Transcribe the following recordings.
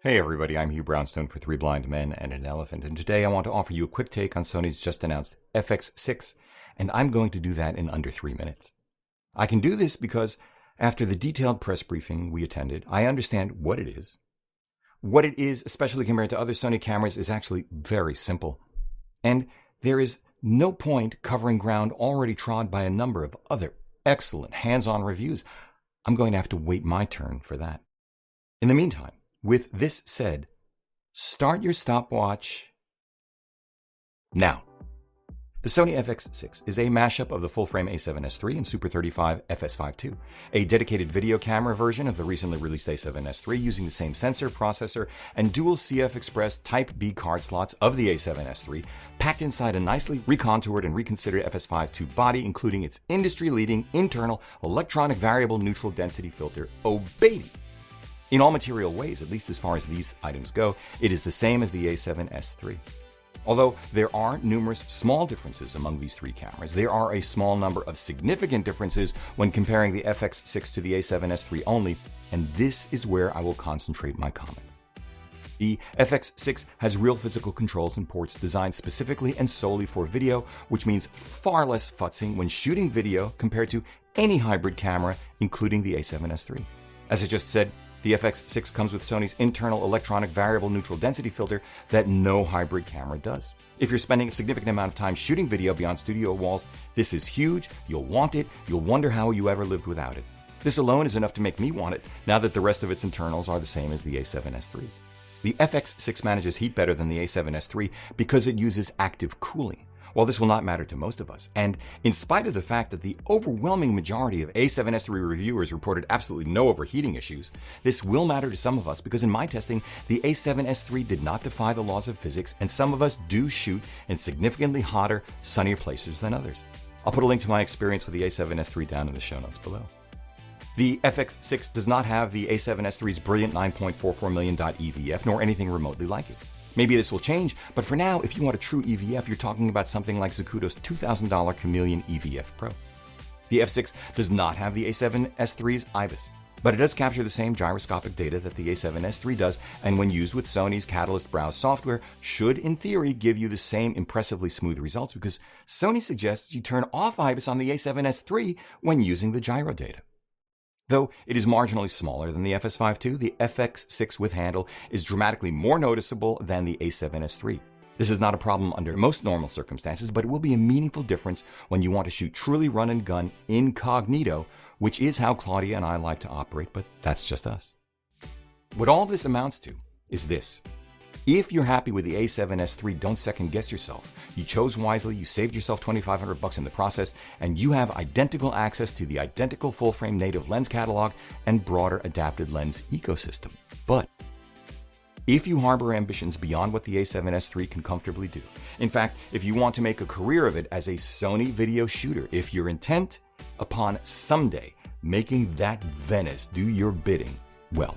Hey everybody, I'm Hugh Brownstone for Three Blind Men and an Elephant, and today I want to offer you a quick take on Sony's just announced FX6, and I'm going to do that in under 3 minutes. I can do this because after the detailed press briefing we attended, I understand what it is. What it is, especially compared to other Sony cameras, is actually very simple. And there is no point covering ground already trod by a number of other excellent hands-on reviews. I'm going to have to wait my turn for that. In the meantime, with this said, start your stopwatch now. The Sony FX6 is a mashup of the full-frame A7S III and Super 35 FS5 II, a dedicated video camera version of the recently released A7S III using the same sensor, processor, and dual CF Express Type B card slots of the A7S III, packed inside a nicely recontoured and reconsidered FS5 II body, including its industry-leading internal electronic variable neutral density filter, oh baby! In all material ways, at least as far as these items go, it is the same as the A7S III. Although there are numerous small differences among these three cameras, there are a small number of significant differences when comparing the FX6 to the A7S III only, and this is where I will concentrate my comments. The FX6 has real physical controls and ports designed specifically and solely for video, which means far less futzing when shooting video compared to any hybrid camera, including the A7S III. As I just said, the FX6 comes with Sony's internal electronic variable neutral density filter that no hybrid camera does. If you're spending a significant amount of time shooting video beyond studio walls, this is huge, you'll want it, you'll wonder how you ever lived without it. This alone is enough to make me want it, now that the rest of its internals are the same as the A7S III's. The FX6 manages heat better than the A7S III because it uses active cooling. While this will not matter to most of us, and in spite of the fact that the overwhelming majority of A7S III reviewers reported absolutely no overheating issues, this will matter to some of us because in my testing, the A7S III did not defy the laws of physics, and some of us do shoot in significantly hotter, sunnier places than others. I'll put a link to my experience with the A7S III down in the show notes below. The FX6 does not have the A7S III's brilliant 9.44 million dot EVF, nor anything remotely like it. Maybe this will change, but for now, if you want a true EVF, you're talking about something like Zacuto's $2,000 Chameleon EVF Pro. The F6 does not have the A7S III's IBIS, but it does capture the same gyroscopic data that the A7S III does, and when used with Sony's Catalyst Browse software, should in theory give you the same impressively smooth results because Sony suggests you turn off IBIS on the A7S III when using the gyro data. Though it is marginally smaller than the FS5 II, the FX6 with handle is dramatically more noticeable than the A7S III. This is not a problem under most normal circumstances, but it will be a meaningful difference when you want to shoot truly run and gun incognito, which is how Claudia and I like to operate, but that's just us. What all this amounts to is this. If you're happy with the A7S III, don't second guess yourself. You chose wisely, you saved yourself $2,500 in the process, and you have identical access to the identical full-frame native lens catalog and broader adapted lens ecosystem. But if you harbor ambitions beyond what the A7S III can comfortably do, in fact, if you want to make a career of it as a Sony video shooter, if you're intent upon someday making that Venice do your bidding, well,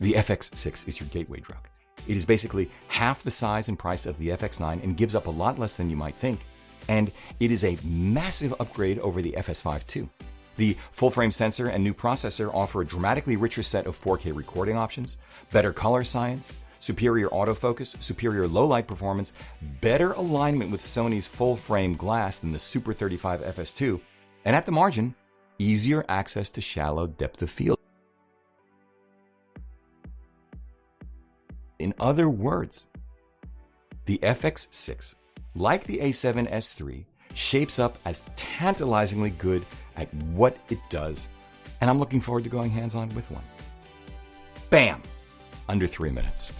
the FX6 is your gateway drug. It is basically half the size and price of the FX9 and gives up a lot less than you might think. And it is a massive upgrade over the FS5 II. The full-frame sensor and new processor offer a dramatically richer set of 4K recording options, better color science, superior autofocus, superior low-light performance, better alignment with Sony's full-frame glass than the Super 35 FS2, and at the margin, easier access to shallow depth of field. In other words, the FX6, like the A7S III, shapes up as tantalizingly good at what it does, and I'm looking forward to going hands-on with one. Bam! Under 3 minutes.